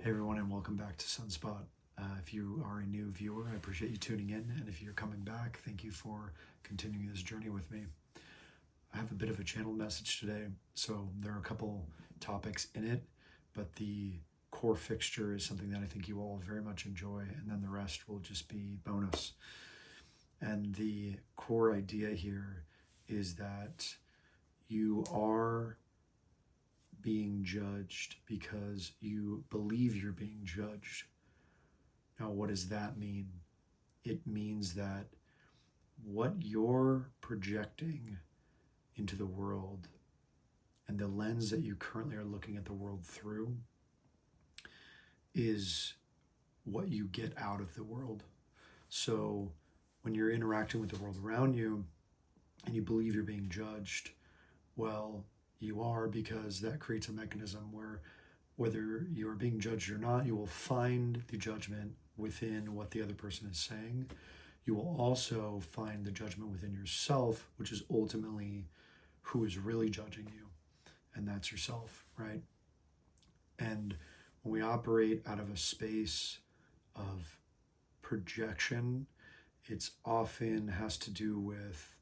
Hey everyone, and welcome back to Sunspot. If you are a new viewer, I appreciate you tuning in, and if you're coming back, thank you for continuing this journey with me. I have a bit of a channel message today, so there are a couple topics in it, but the core fixture is something that I think you all very much enjoy, and then the rest will just be bonus. And the core idea here is that you are being judged because you believe you're being judged. Now, what does that mean? It means that what you're projecting into the world and the lens that you currently are looking at the world through is what you get out of the world. So when you're interacting with the world around you and you believe you're being judged, well, you are, because that creates a mechanism where whether you're being judged or not, you will find the judgment within what the other person is saying. You will also find the judgment within yourself, which is ultimately who is really judging you, and that's yourself, right? And when we operate out of a space of projection, it's often has to do with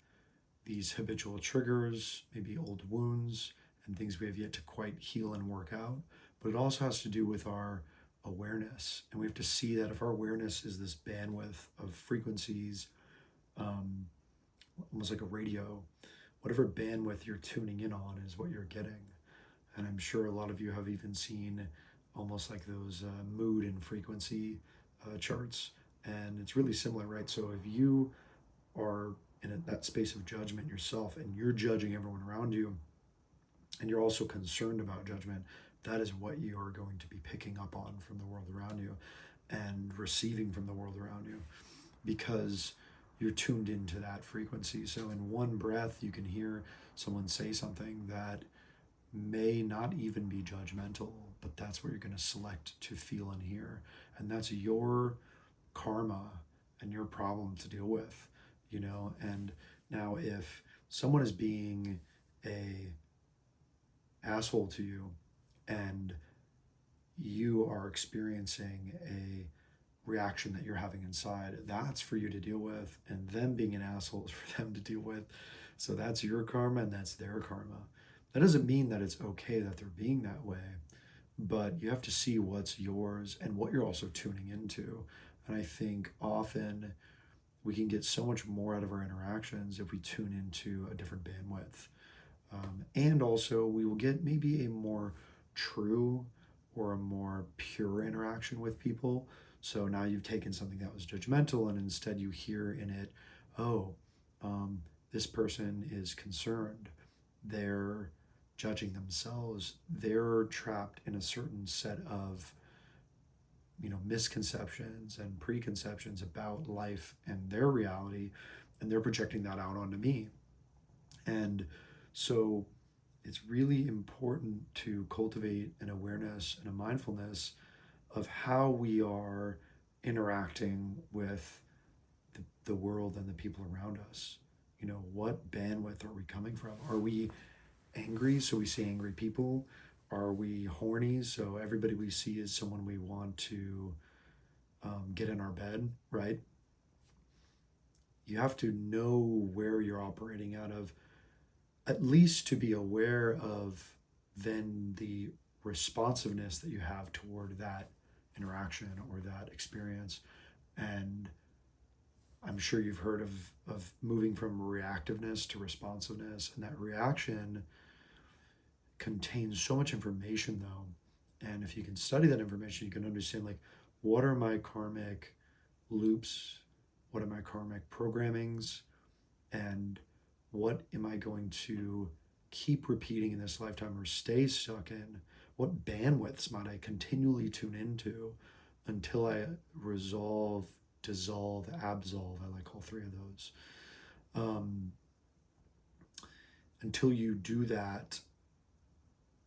these habitual triggers, maybe old wounds, and things we have yet to quite heal and work out. But it also has to do with our awareness. And we have to see that if our awareness is this bandwidth of frequencies, almost like a radio, whatever bandwidth you're tuning in on is what you're getting. And I'm sure a lot of you have even seen almost like those mood and frequency charts. And it's really similar, right? So if you are in that space of judgment yourself and you're judging everyone around you, and you're also concerned about judgment, that is what you are going to be picking up on from the world around you and receiving from the world around you, because you're tuned into that frequency. So in one breath, you can hear someone say something that may not even be judgmental, but that's what you're going to select to feel and hear. And that's your karma and your problem to deal with, you know? And now if someone is being a asshole to you and you are experiencing a reaction that you're having inside, that's for you to deal with, and them being an asshole is for them to deal with. So that's your karma and that's their karma. That doesn't mean that it's okay that they're being that way, but you have to see what's yours and what you're also tuning into. And I think often we can get so much more out of our interactions if we tune into a different bandwidth. And also, we will get maybe a more true or a more pure interaction with people. So now you've taken something that was judgmental, and instead you hear in it, oh, this person is concerned. They're judging themselves. They're trapped in a certain set of misconceptions and preconceptions about life and their reality, and they're projecting that out onto me. And so it's really important to cultivate an awareness and a mindfulness of how we are interacting with the world and the people around us. What bandwidth are we coming from? Are we angry, so we see angry people? Are we horny, so everybody we see is someone we want to get in our bed, right? You have to know where you're operating out of, at least to be aware of then the responsiveness that you have toward that interaction or that experience. And I'm sure you've heard of moving from reactiveness to responsiveness, and that reaction contains so much information though. And if you can study that information, you can understand, like, what are my karmic loops? What are my karmic programmings? And what am I going to keep repeating in this lifetime or stay stuck in? What bandwidths might I continually tune into until I resolve, dissolve, absolve? I like all three of those. Until you do that,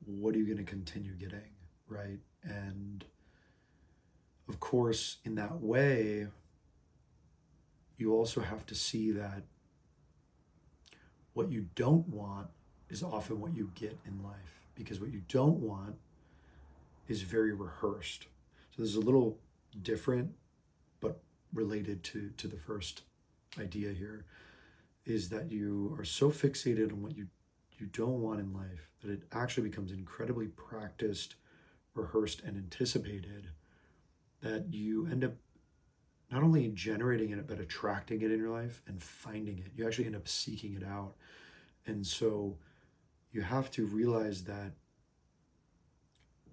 what are you going to continue getting, right? And of course, in that way, you also have to see that what you don't want is often what you get in life, because what you don't want is very rehearsed. So this is a little different, but related to the first idea here, is that you are so fixated on what you don't want in life that it actually becomes incredibly practiced, rehearsed, and anticipated, that you end up not only generating it but attracting it in your life and finding it. You actually end up seeking it out. And so you have to realize that,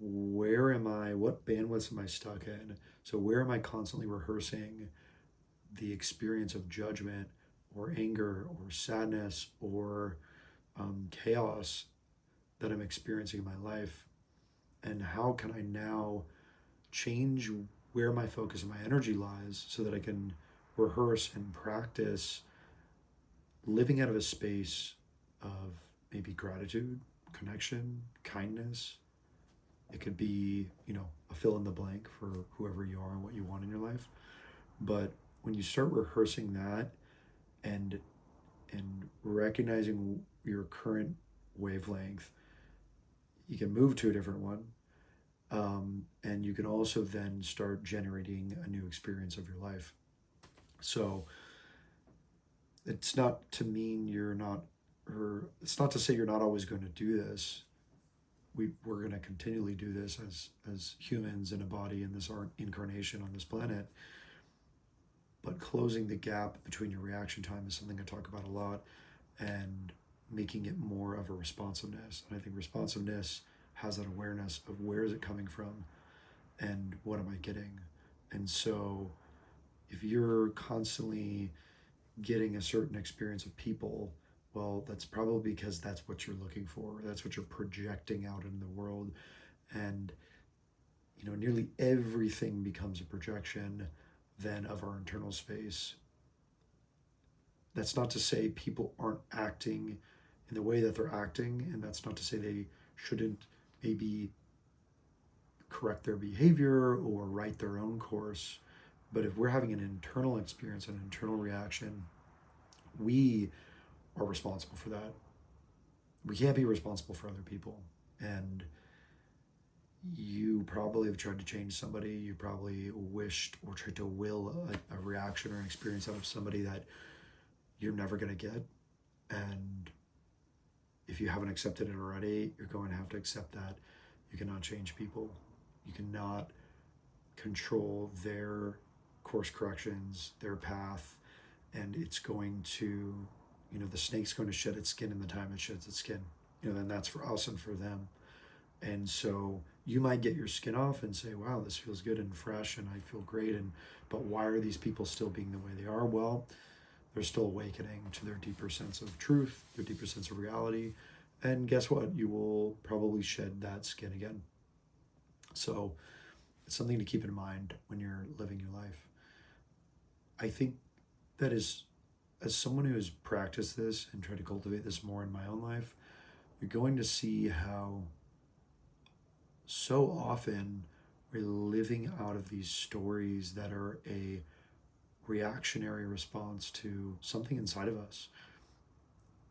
where am I, what bandwidths am I stuck in? So where am I constantly rehearsing the experience of judgment or anger or sadness or chaos that I'm experiencing in my life? And how can I now change where my focus and my energy lies so that I can rehearse and practice living out of a space of maybe gratitude, connection, kindness. It could be, a fill in the blank for whoever you are and what you want in your life. But when you start rehearsing that and recognizing your current wavelength, you can move to a different one. And you can also then start generating a new experience of your life. So it's not to mean you're not, or it's not to say you're not always going to do this. We're going to continually do this as humans in a body in this incarnation on this planet. But closing the gap between your reaction time is something I talk about a lot, and making it more of a responsiveness. And I think responsiveness has that awareness of where is it coming from and what am I getting. And so if you're constantly getting a certain experience of people, well, that's probably because that's what you're looking for. That's what you're projecting out in the world. And, nearly everything becomes a projection then of our internal space. That's not to say people aren't acting in the way that they're acting, and that's not to say they shouldn't maybe correct their behavior or write their own course. But if we're having an internal experience, an internal reaction, we are responsible for that. We can't be responsible for other people. And you probably have tried to change somebody. You probably wished or tried to will a reaction or an experience out of somebody that you're never going to get. And if you haven't accepted it already, you're going to have to accept that. You cannot change people. You cannot control their course corrections, their path, and it's going to, the snake's going to shed its skin in the time it sheds its skin. Then that's for us and for them. And so you might get your skin off and say, wow, this feels good and fresh and I feel great. But why are these people still being the way they are? Well, they're still awakening to their deeper sense of truth, their deeper sense of reality. And guess what? You will probably shed that skin again. So it's something to keep in mind when you're living your life. I think that as someone who has practiced this and tried to cultivate this more in my own life, you're going to see how so often we're living out of these stories that are a reactionary response to something inside of us.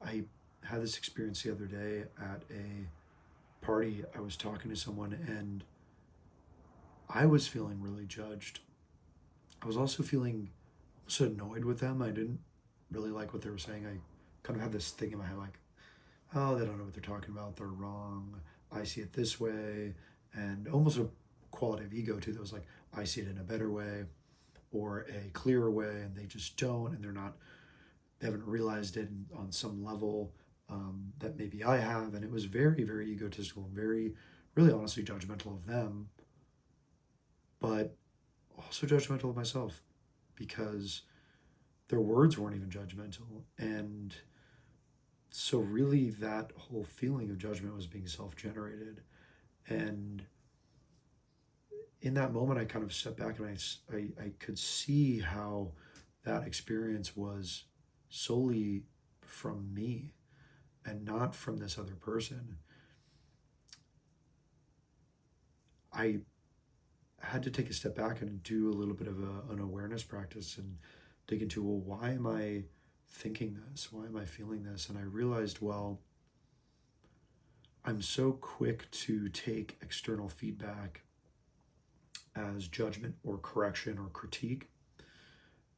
I had this experience the other day at a party. I was talking to someone and I was feeling really judged. I was also feeling so annoyed with them. I didn't really like what they were saying. I kind of had this thing in my head like, oh, they don't know what they're talking about. They're wrong. I see it this way. And almost a quality of ego too that was like, I see it in a better way or a clearer way, and they just don't, and they haven't realized it on some level that maybe I have. And it was very, very egotistical and very, really honestly judgmental of them, but also judgmental of myself because their words weren't even judgmental. And so really that whole feeling of judgment was being self-generated. And in that moment, I kind of stepped back and I could see how that experience was solely from me and not from this other person. I had to take a step back and do a little bit of an awareness practice and dig into, well, why am I thinking this? Why am I feeling this? And I realized, well, I'm so quick to take external feedback as judgment or correction or critique.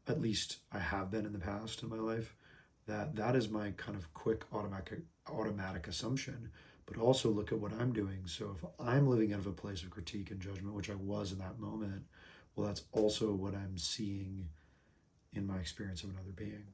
At least I have been in the past in my life. That is my kind of quick automatic assumption. But also look at what I'm doing. So if I'm living out of a place of critique and judgment, which I was in that moment, well, that's also what I'm seeing in my experience of another being.